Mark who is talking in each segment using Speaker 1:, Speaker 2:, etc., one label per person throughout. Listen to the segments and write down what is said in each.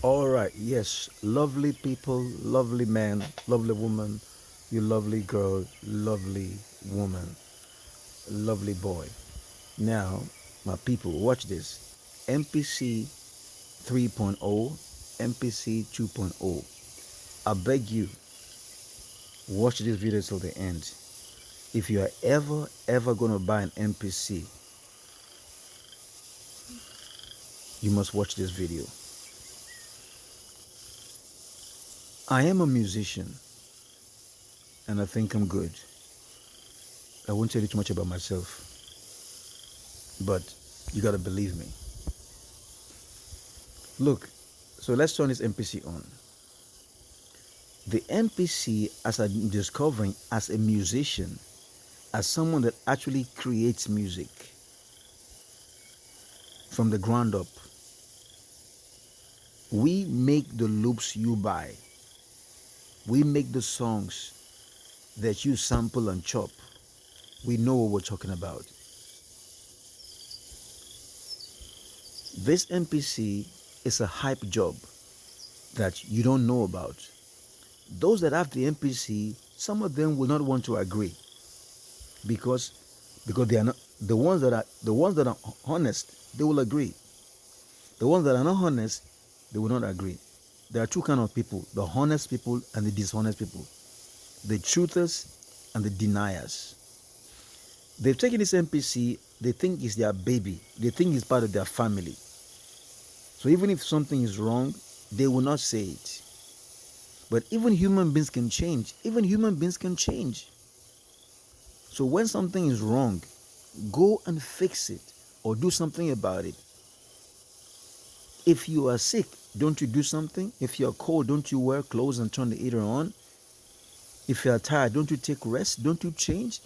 Speaker 1: All right, yes, lovely people, lovely man, lovely woman, you lovely girl, lovely woman, lovely boy. Now, my people, watch this. MPC 3.0, MPC 2.0. I beg you, watch this video till the end. If you are ever gonna buy an MPC, you must watch this video. I am a musician, and I think I'm good. I won't tell you too much about myself, but you gotta believe me. Look, so let's turn this MPC on. The MPC, as I'm discovering as a musician, as someone that actually creates music from the ground up, we make the loops you buy. We make the songs that you sample and chop. We know what we're talking about. This MPC is a hype job that you don't know about. Those that have the MPC, some of them will not want to agree because they are not the ones that are honest, they will agree. The ones that are not honest, they will not agree. There are two kind of people: the honest people and the dishonest people, the truthers and the deniers. They've taken this MPC, they think it's their baby, they think it's part of their family. So even if something is wrong, they will not say it. But even human beings can change. Even human beings can change. So when something is wrong, go and fix it or do something about it. If you are sick, don't you do something? If you're cold, don't you wear clothes and turn the heater on? If you're tired, don't you take rest? Don't you change?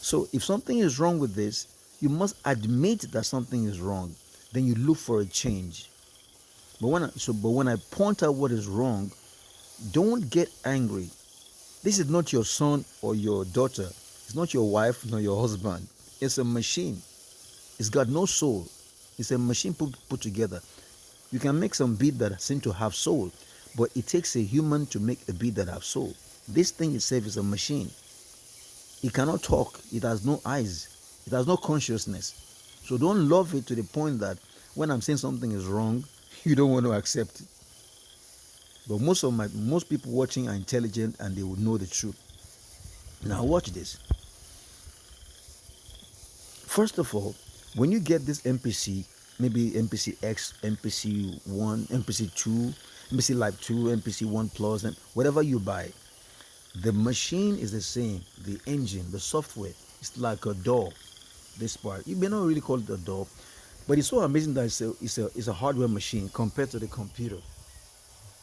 Speaker 1: So if something is wrong with this, you must admit that something is wrong. Then you look for a change. But when I point out what is wrong, don't get angry. This is not your son or your daughter. It's not your wife nor your husband. It's a machine. It's got no soul. It's a machine put together. You can make some beat that seem to have soul, but it takes a human to make a beat that have soul. This thing itself is a machine. It cannot talk. It has no eyes. It has no consciousness. So don't love it to the point that when I'm saying something is wrong, you don't want to accept it. But most people watching are intelligent and they will know the truth. Now watch this. First of all, when you get this MPC, maybe MPC X, MPC 1, MPC 2, MPC Live 2, MPC 1 Plus, and whatever you buy, the machine is the same. The engine, the software, it's like a door. This part, you may not really call it a door, but it's so amazing that it's a hardware machine compared to the computer.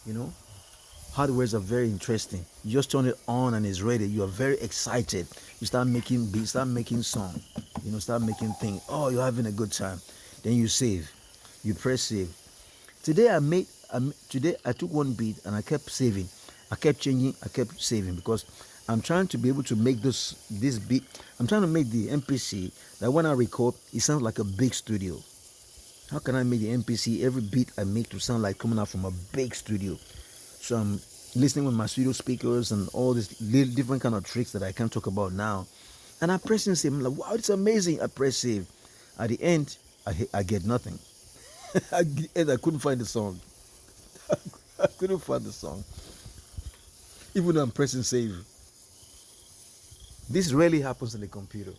Speaker 1: You know, hardwares are very interesting. You just turn it on and it's ready. You are very excited. You start making beats, start making song. Start making things. Oh, you're having a good time. Then you save. You press save. Today I took one beat and I kept saving. I kept changing. I kept saving because I'm trying to be able to make this beat. I'm trying to make the MPC that when I record, it sounds like a big studio. How can I make the MPC every beat I make to sound like coming out from a big studio? So I'm listening with my studio speakers and all these little different kind of tricks that I can't talk about now. And I press and save. I'm like, wow, it's amazing. I press save. At the end, I get nothing. I couldn't find the song. I couldn't find the song. Even though I'm pressing save. This rarely happens in the computer.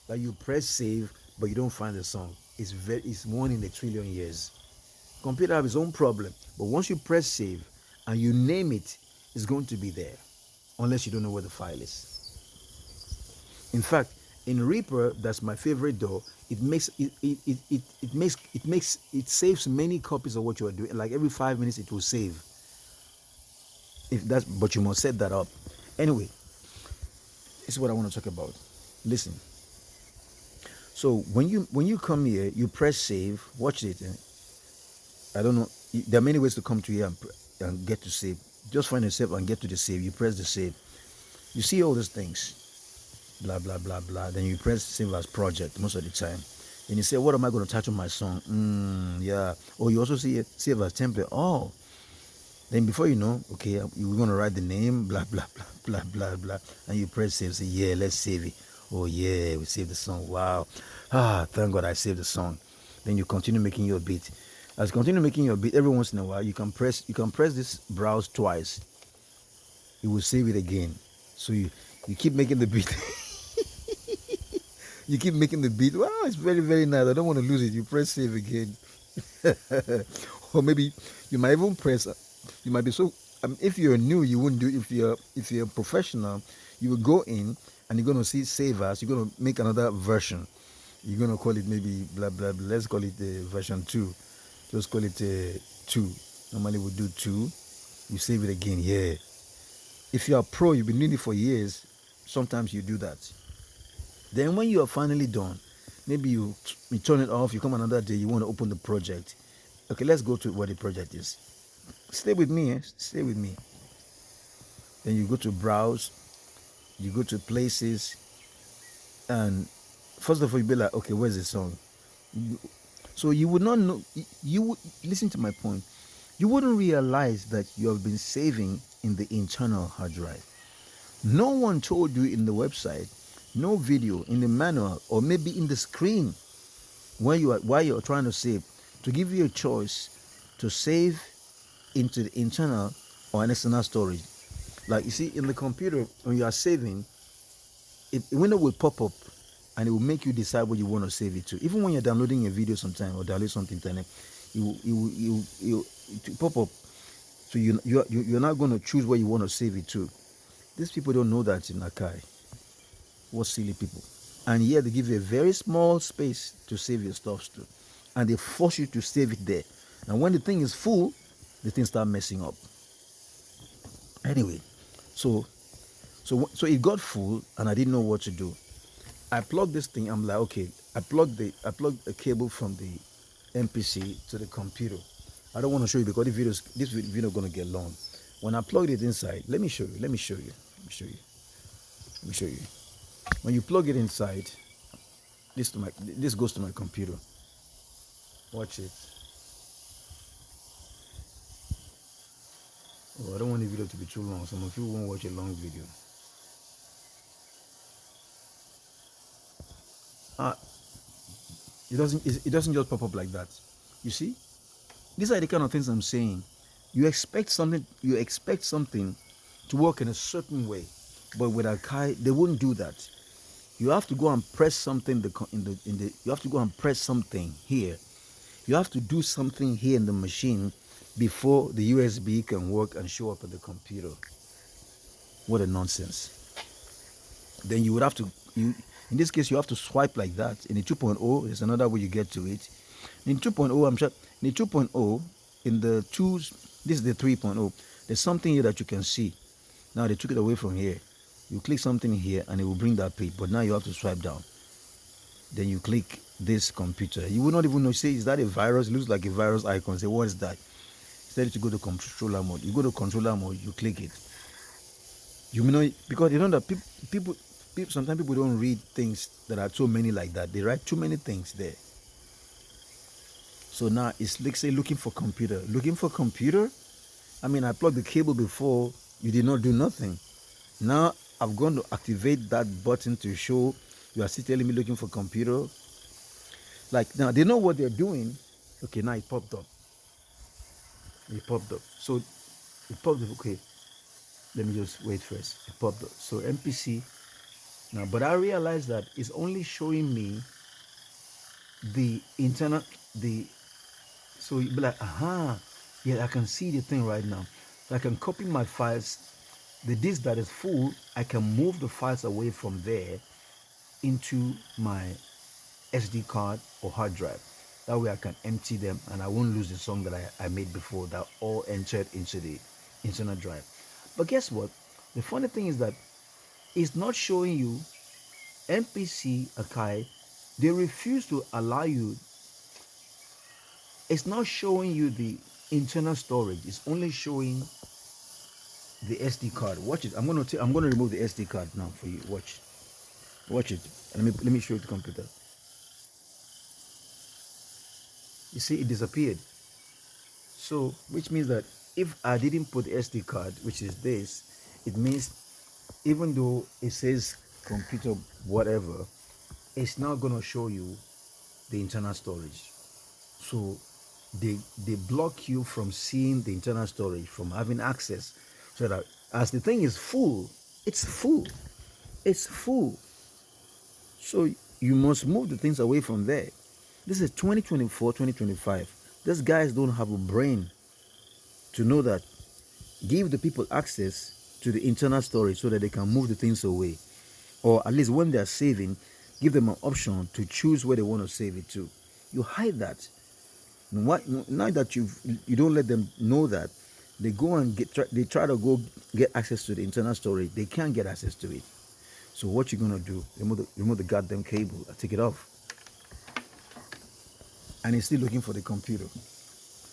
Speaker 1: That you press save, but you don't find the song. It's one in a trillion years. Computer have its own problem, but once you press save and you name it, it's going to be there, unless you don't know where the file is. In fact, in Reaper, that's my favorite DAW. It saves many copies of what you are doing. Like every 5 minutes, it will save. But you must set that up. Anyway, this is what I want to talk about. Listen. So when you come here, you press save. Watch it. I don't know. There are many ways to come to here and get to save. Just find a save and get to the save. You press the save. You see all these things. Blah blah blah blah. Then you press save as project most of the time. And you say, what am I going to attach on my song? Yeah. Or you also see it, save as template. Oh, then before you know, okay, you're going to write the name, blah, blah, blah, blah, blah, blah. And you press save, say, yeah, let's save it. Oh, yeah, we saved the song. Wow. Thank God I saved the song. Then you continue making your beat. As you continue making your beat, every once in a while, you can press this browse twice. It will save it again. So you keep making the beat. You keep making the beat. Wow, it's very, very nice. I don't want to lose it. You press save again. Or maybe you might even press, you might be so, if you're new, you wouldn't do it. If you're a professional, you will go in and you're going to see save as, you're going to make another version. You're going to call it maybe blah, blah, blah. Let's call it version 2. Just call it 2. Normally we do 2. You save it again. Yeah. If you're a pro, you've been doing it for years, sometimes you do that. Then when you are finally done, maybe you turn it off, you come another day, you want to open the project. Okay, let's go to what the project is. Stay with me, stay with me. Then you go to browse, you go to places, and first of all, you be like, okay, where's the song? So you would not know, you would, listen to my point, you wouldn't realize that you have been saving in the internal hard drive. No one told you in the website, no video in the manual, or maybe in the screen while you're trying to save, to give you a choice to save into the internal or an external storage. Like you see in the computer, when you are saving, a window will pop up and it will make you decide what you want to save it to. Even when you're downloading a video sometime or download something internet, it will pop up. So you're not going to choose where you want to save it to. These people don't know that in Akai. What silly people. And yet they give you a very small space to save your stuff to. And they force you to save it there. And when the thing is full, the thing start messing up. Anyway, so it got full and I didn't know what to do. I plugged this thing. I'm like, okay, I plugged a cable from the MPC to the computer. I don't want to show you because this video is going to get long. When I plugged it inside, let me show you. When you plug it inside, this goes to my computer. Watch it. Oh, I don't want the video to be too long. Some of you won't watch a long video. It doesn't just pop up like that. You see? These are the kind of things I'm saying. You expect something to work in a certain way, but with Akai, they wouldn't do that. You have to go and press something you have to go and press something here. You have to do something here in the machine before the USB can work and show up at the computer. What a nonsense. Then you would have to, in this case, you have to swipe like that. In the 2.0, there's another way you get to it. In 2.0, I'm sure, in the 2.0, in the 2s, this is the 3.0, there's something here that you can see. Now they took it away from here. You click something here and it will bring that page, but now you have to swipe down. Then you click this computer. You will not even know, say, is that a virus? It looks like a virus icon. Say, what is that? Instead to go to controller mode. You go to controller mode, you click it. You know, because you know that people sometimes people don't read things that are so many like that. They write too many things there. So now it's like say looking for computer. Looking for computer? I mean, I plugged the cable before, you did not do nothing. Now I've gone to activate that button to show you are still telling me looking for computer. Like now they know what they're doing. Okay, now it popped up. So it popped up. Okay, let me just wait first. It popped up. So MPC. Now, but I realized that it's only showing me the internal, so you'll be like, yeah, I can see the thing right now. So I can copy my files. The disk that is full, I can move the files away from there into my SD card or hard drive. That way I can empty them and I won't lose the song that I made before that all entered into the internal drive. But guess what? The funny thing is that it's not showing you MPC Akai. They refuse to allow you. It's not showing you the internal storage. It's only showing the SD card. Watch it. I'm going to remove the SD card now for you. Watch it. And let me show you the computer. You see, it disappeared. So, which means that if I didn't put the SD card, which is this, it means even though it says computer whatever, it's not gonna show you the internal storage. So they block you from seeing the internal storage, from having access. So that as the thing is full, it's full. It's full. So you must move the things away from there. This is 2024, 2025. These guys don't have a brain to know that. Give the people access to the internal storage so that they can move the things away. Or at least when they are saving, give them an option to choose where they want to save it to. You hide that. Now that you don't let them know that, they go and they try to go get access to the internal storage. They can't get access to it. So what you're gonna do? Remove the goddamn cable. Take it off. And he's still looking for the computer.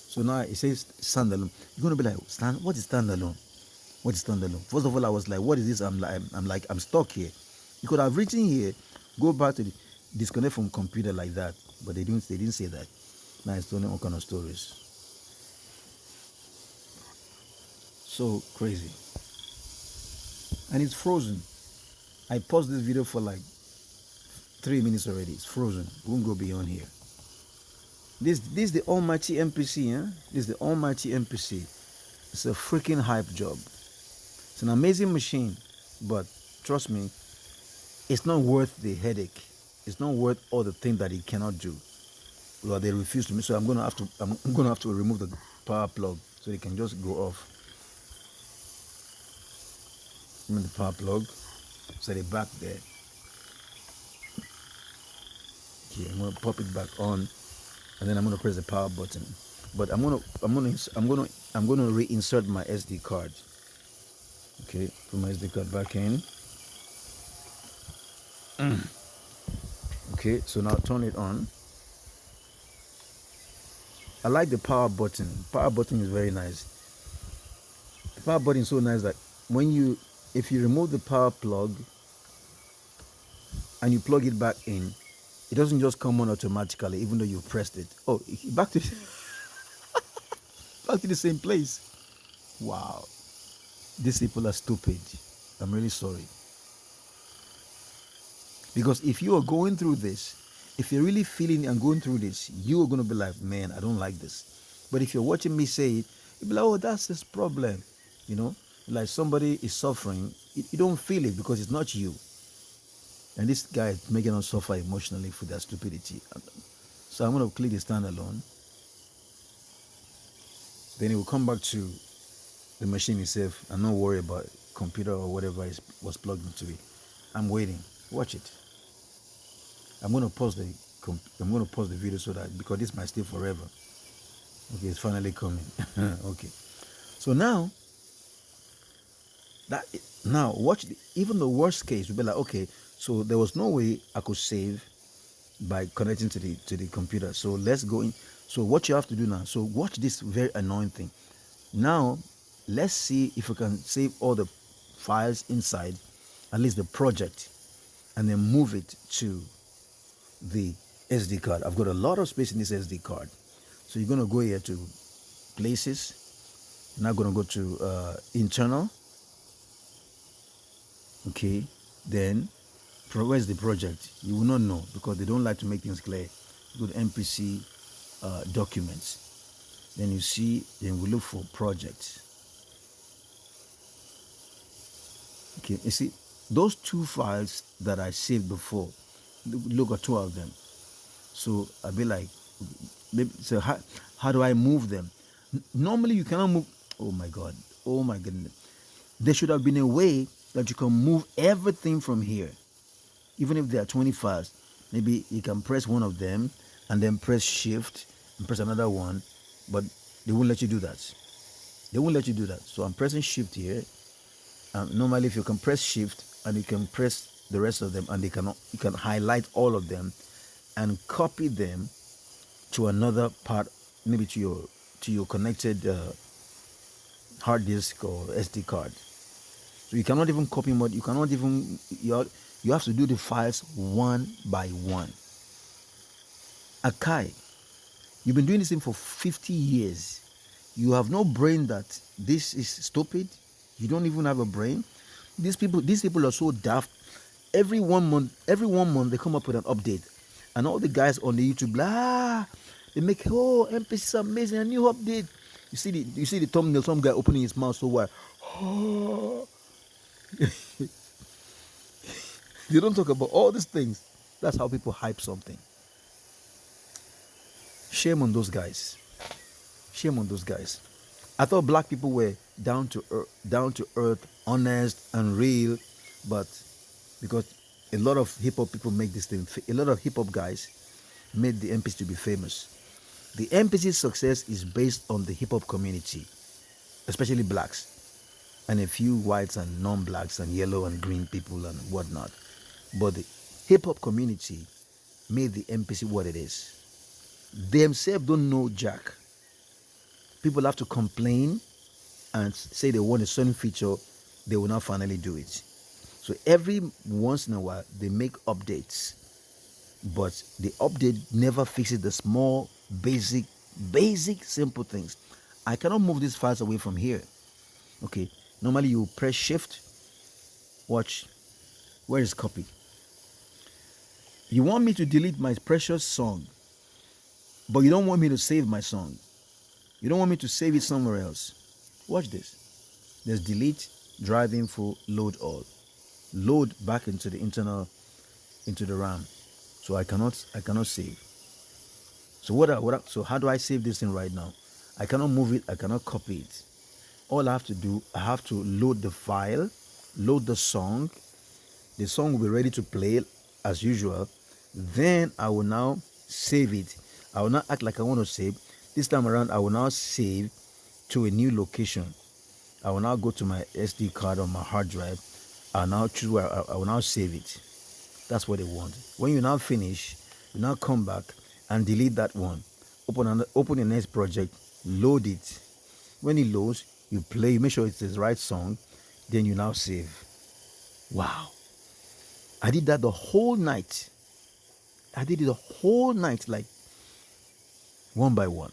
Speaker 1: So now it says standalone. You're gonna be like, what is standalone? What is standalone? First of all, I was like, what is this? I'm stuck here. You could have written here, go back to disconnect from computer like that, but they didn't say that. Now it's telling all kind of stories. So crazy. And it's frozen. I paused this video for like 3 minutes already. It's frozen. We won't go beyond here. This is the almighty MPC, huh? This is the almighty MPC. It's a freaking hype job. It's an amazing machine, but trust me, it's not worth the headache. It's not worth all the things that it cannot do. Well, they refuse to. So I'm gonna have to remove the power plug so it can just go off. Remove the power plug. Set it back there. Okay, I'm gonna pop it back on, and then I'm gonna press the power button. But I'm gonna reinsert my SD card. Okay, put my SD card back in. Okay, so now turn it on. I like the power button. Power button is very nice. The power button is so nice that if you remove the power plug and you plug it back in, it doesn't just come on automatically, even though you've pressed it. Oh, back to back to the same place. Wow, these people are stupid. I'm really sorry. Because if you are going through this, if you're really feeling and going through this, you are going to be like, man, I don't like this. But if you're watching me say it, you'll be like, oh, that's his problem. You know, like somebody is suffering, you don't feel it because it's not you. And this guy is making us suffer emotionally for their stupidity. So I'm going to click the standalone. Then it will come back to the machine itself and not worry about computer or whatever was plugged into it. I'm waiting. Watch it. I'm going to pause the video so that, because this might stay forever. Okay, it's finally coming. Okay. So now watch even the worst case will be like, okay, so there was no way I could save by connecting to the computer. So let's go in. So what you have to do now, so watch this very annoying thing. Now let's see if we can save all the files inside, at least the project, and then move it to the SD card. I've got a lot of space in this SD card. So you're going to go here to places. You're now going to go to internal. Okay, then where's the project? You will not know because they don't like to make things clear. Go to MPC documents. Then you see, then we look for projects. Okay, you see those two files that I saved before. Look at two of them. So I'll be like, so how do I move them? Normally you cannot move. Oh my God. Oh my goodness. There should have been a way that you can move everything from here. Even if there are 20 files, maybe you can press one of them and then press shift and press another one, but they won't let you do that. They won't let you do that. So I'm pressing shift here. Normally if you can press shift and you can press the rest of them, and you can highlight all of them and copy them to another part, maybe to your connected hard disk or SD card. So you cannot even copy more. You cannot even, you have to do the files one by one. Akai You've been doing this thing for 50 years. You have no brain that this is stupid. You don't even have a brain. These people are so daft. Every 1 month they come up with an update. And all the guys on the YouTube, they make, oh, MPC is amazing, a new update. You see the thumbnail, some guy opening his mouth so wide. They don't talk about all these things. That's how people hype something. Shame on those guys. Shame on those guys. I thought black people were down to earth, honest and real, but because a lot of hip hop people make this thing, a lot of hip hop guys made the MPC to be famous. The MPC's success is based on the hip hop community, especially blacks, and a few whites and non-blacks and yellow and green people and whatnot. But the hip hop community made the MPC what it is. They themselves don't know jack. People have to complain and say they want a certain feature, they will not finally do it. So every once in a while they make updates, but the update never fixes the small, basic, simple things. I cannot move these files away from here. Okay, normally you press shift. Watch, where is copy? You want me to delete my precious song, but you don't want me to save my song. You don't want me to save it somewhere else. Watch this. There's delete, drive info, load all. Load back into the internal, into the RAM. So I cannot save. So so how do I save this thing right now? I cannot move it, I cannot copy it. All I have to do, I have to load the file, load the song. The song will be ready to play as usual. Then I will now save it. I will not act like I want to save. This time around, I will now save to a new location. I will now go to my SD card on my hard drive. I'll now choose where I will now save it. That's what they want. When you now finish, you now come back and delete that one. Open the next project, load it. When it loads, you play, you make sure it's the right song, then you now save. Wow. I did that the whole night. I did it the whole night, like one by one.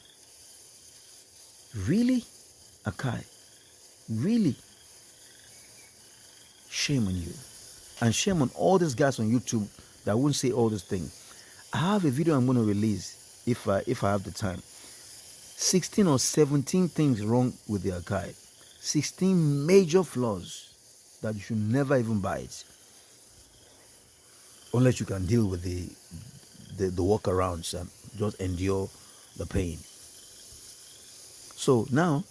Speaker 1: Really? Akai? Really? Shame on you. And shame on all these guys on YouTube that won't say all these things. I have a video I'm going to release if I have the time. 16 or 17 things wrong with the Akai. 16 major flaws that you should never even buy it. Unless you can deal with the workarounds and just endure the pain. So now,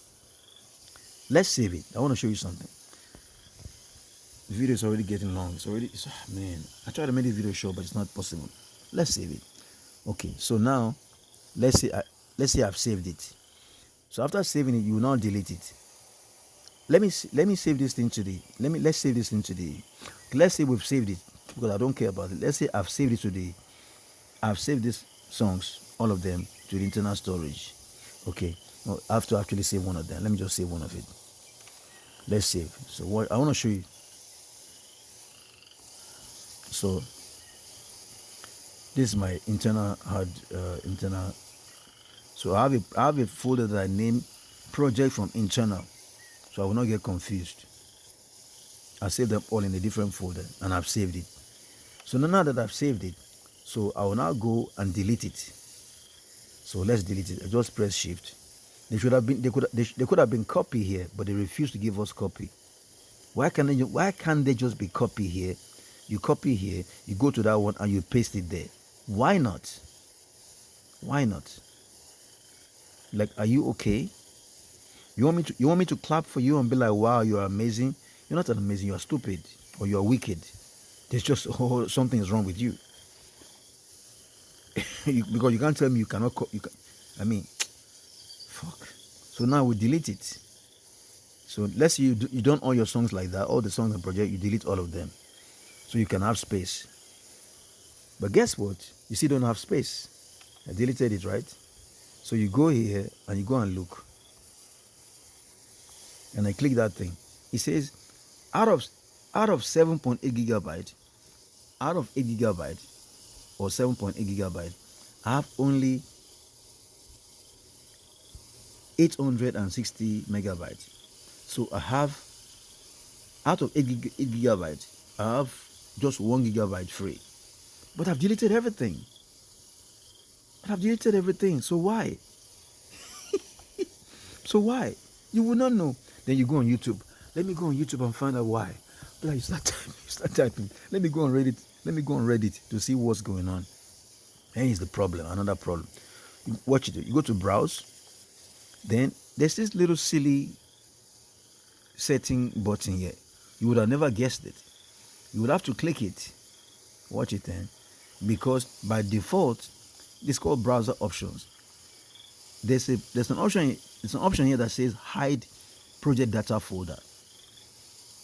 Speaker 1: let's save it. I want to show you something. The video is already getting long. Man, I tried to make the video short, but it's not possible. Let's save it. Okay, so now, let's say I've saved it. So after saving it, you will now delete it. Let me save this thing to the. Let's save this thing to the. Let's say we've saved it because I don't care about it. Let's say I've saved it to the. I've saved these songs, all of them, to the internal storage. Okay, no, I have to actually save one of them. Let me just save one of it. Let's save. So what I want to show you. So this is my internal internal. So I have a folder that I name project from internal, so I will not get confused. I save them all in a different folder, and I've saved it. So now that I've saved it, so I will now go and delete it. So let's delete it. I just press shift. They could have been copy here, but they refuse to give us copy. Why can't they just be copy here? You copy here, you go to that one and you paste it there. Why not? Why not? Like, are you okay? You want me to clap for you and be like, wow, you're amazing? You're not amazing, you're stupid or you're wicked. There's just something is wrong with you. Because you can't tell me you cannot fuck. So now we delete it. So let's say you don't all your songs like that, all the songs in the project, you delete all of them. So you can have space. But guess what? You still don't have space. I deleted it, right? So you go here and you go and look. And I click that thing. It says out of 7.8 gigabyte, out of 8 gigabyte or 7.8 gigabyte, I have only 860 megabytes. So I have, out of 8 gigabytes, I have just 1 gigabyte free. But I've deleted everything. So why? So why? You will not know. Then you go on YouTube. Let me go on YouTube and find out why. But like you start typing, Let me go on Reddit. To see what's going on. And here's the problem. Another problem. You watch it. You go to browse. Then there's this little silly setting button here. You would have never guessed it. You would have to click it. Watch it then. Because by default, it's called browser options. There's an option here that says hide project data folder.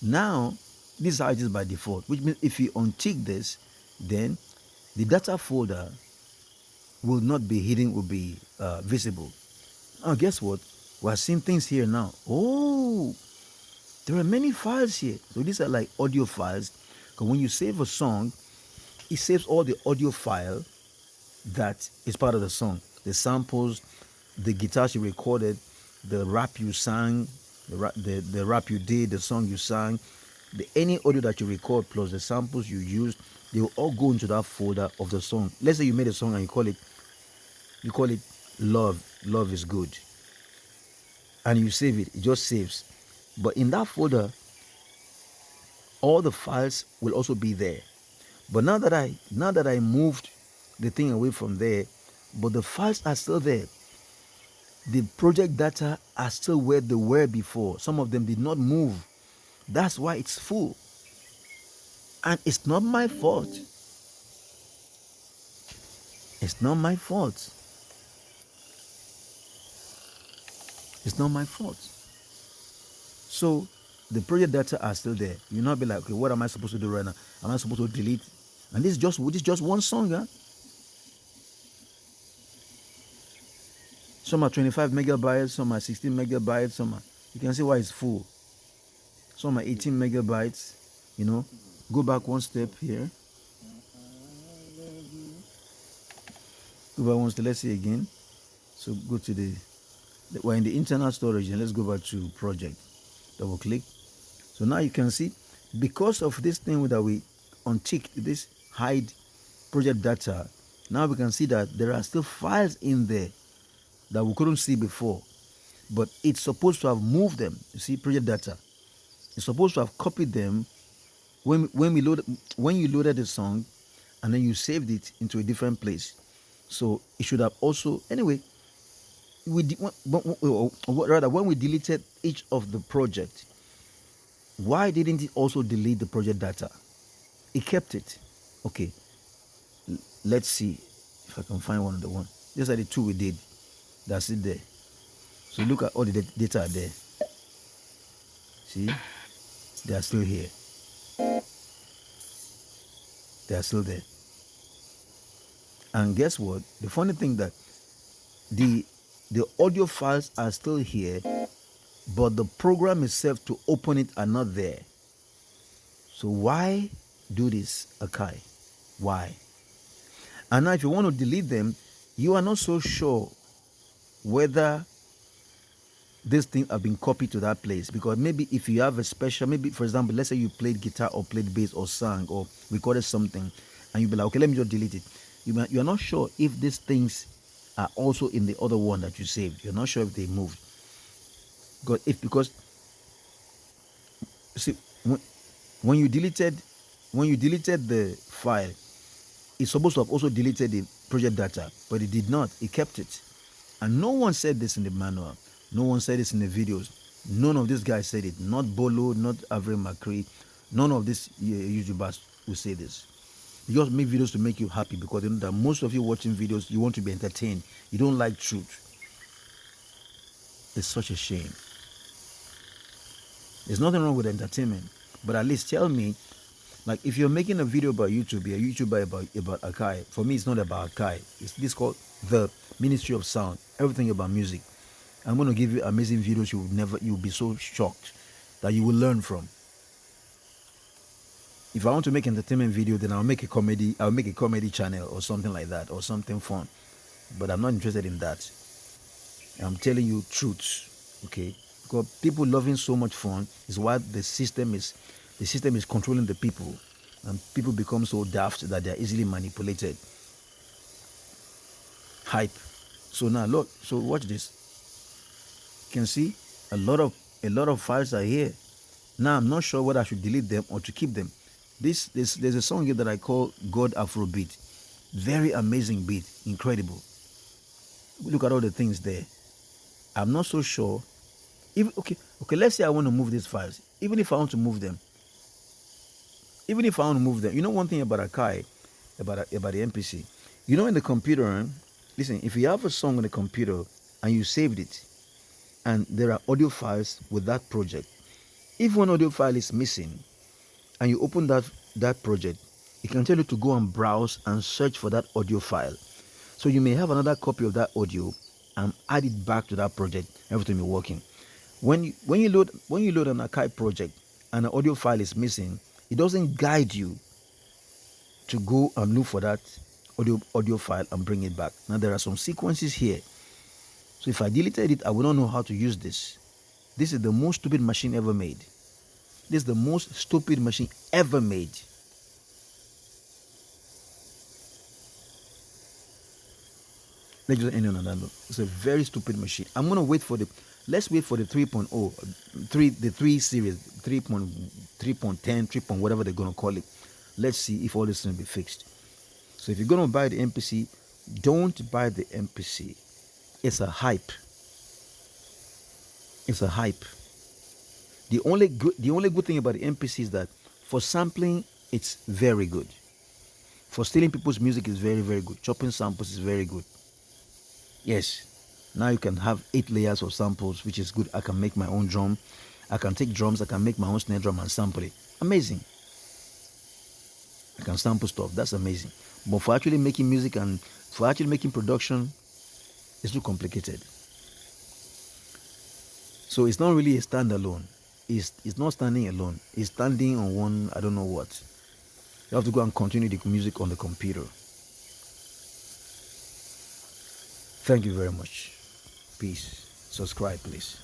Speaker 1: Now, this is how it is by default, which means if you untick this, then the data folder will not be hidden, will be visible. Now, guess what? We're seeing things here now. Oh, there are many files here. So these are like audio files. Because when you save a song, it saves all the audio file that is part of the song. The samples, the guitars you recorded, the rap you sang, the rap you did, the song you sang, any audio that you record plus the samples you used, they will all go into that folder of the song. Let's say you made a song and you call it Love is Good. And you save it, it just saves. But in that folder, all the files will also be there. But now that I moved the thing away from there, but the files are still there. The project data are still where they were before. Some of them did not move. That's why it's full. And it's not my fault. It's not my fault. It's not my fault. So the project data are still there. You'll not be like, okay, what am I supposed to do right now? Am I supposed to delete? And this is just one song, huh? Some are 25 megabytes, some are 16 megabytes, some are, you can see why it's full. Some are 18 megabytes, Go back one step here. Go back one step, let's see again. So go to we're in the internal storage, and let's go back to project. Double click. So now you can see, because of this thing that we unticked, this hide project data, now we can see that there are still files in there that we couldn't see before. But it's supposed to have moved them. You see, project data. It's supposed to have copied them when you loaded the song, and then you saved it into a different place. So it should have also, anyway, when we deleted each of the project, why didn't it also delete the project data? It kept it. Okay, let's see if I can find one of the one. These are the two we did. That's it there. So look at all the data are there. See, they are still here. They are still there. And guess what? The funny thing that the audio files are still here, but the program itself to open it are not there. So why do this, Akai? Why? And now if you want to delete them, you are not so sure whether this thing have been copied to that place. Because maybe if you have a special, maybe for example, let's say you played guitar or played bass or sang or recorded something, and you'll be like, okay, let me just delete it. You're not sure if these things are also in the other one that you saved. You're not sure if they moved. Because see, when you deleted the file, it's supposed to have also deleted the project data, but it did not. It kept it. And no one said this in the manual. No one said this in the videos. None of these guys said it. Not Bolo, not Avril McCree. None of these YouTubers will say this. You just make videos to make you happy, because you know that most of you watching videos, you want to be entertained. You don't like truth. It's such a shame. There's nothing wrong with entertainment, but at least tell me, like if you're making a video about YouTube, you're a YouTuber about Akai. For me, it's not about Akai. It's called the Ministry of Sound. Everything about music. I'm going to give you amazing videos you'll be so shocked that you will learn from. If I want to make entertainment video, then I'll make a comedy channel or something like that, or something fun. But I'm not interested in that. I'm telling you truths, okay? Because people loving so much fun is why the system is controlling the people, and people become so daft that they are easily manipulated. Hype. So now look, so watch this. You can see a lot of a lot of files are here. Now I'm not sure whether I should delete them or to keep them. This there's a song here that I call God Afrobeat. Very amazing beat, incredible. Look at all the things there. I'm not so sure. If okay, let's say I want to move these files. Even if I want to move them, you know one thing about Akai, about the MPC. You know in the computer, listen, if you have a song on the computer and you saved it, and there are audio files with that project, if one audio file is missing and you open that project, it can tell you to go and browse and search for that audio file. So you may have another copy of that audio and add it back to that project. Everything will be working. When you load an archive project and an audio file is missing, it doesn't guide you to go and look for that audio file and bring it back. Now there are some sequences here. So if I deleted it, I would not know how to use this. This is the most stupid machine ever made. This is the most stupid machine ever made. Let's just end on that note. It's a very stupid machine. I'm gonna wait for the. Let's wait for the 3.0, the 3 series, 3.10, 3. Whatever they're gonna call it. Let's see if all this will be fixed. So if you're gonna buy the MPC, don't buy the MPC. It's a hype. It's a hype. The only good thing about the MPC is that for sampling, it's very good. For stealing people's music is very, very good. Chopping samples is very good. Yes. Now you can have 8 layers of samples, which is good. I can make my own drum. I can take drums. I can make my own snare drum and sample it. Amazing. I can sample stuff. That's amazing. But for actually making music and for actually making production, it's too complicated. So it's not really a standalone. It's not standing alone. It's standing on one, I don't know what. You have to go and continue the music on the computer. Thank you very much. Peace. Subscribe, please.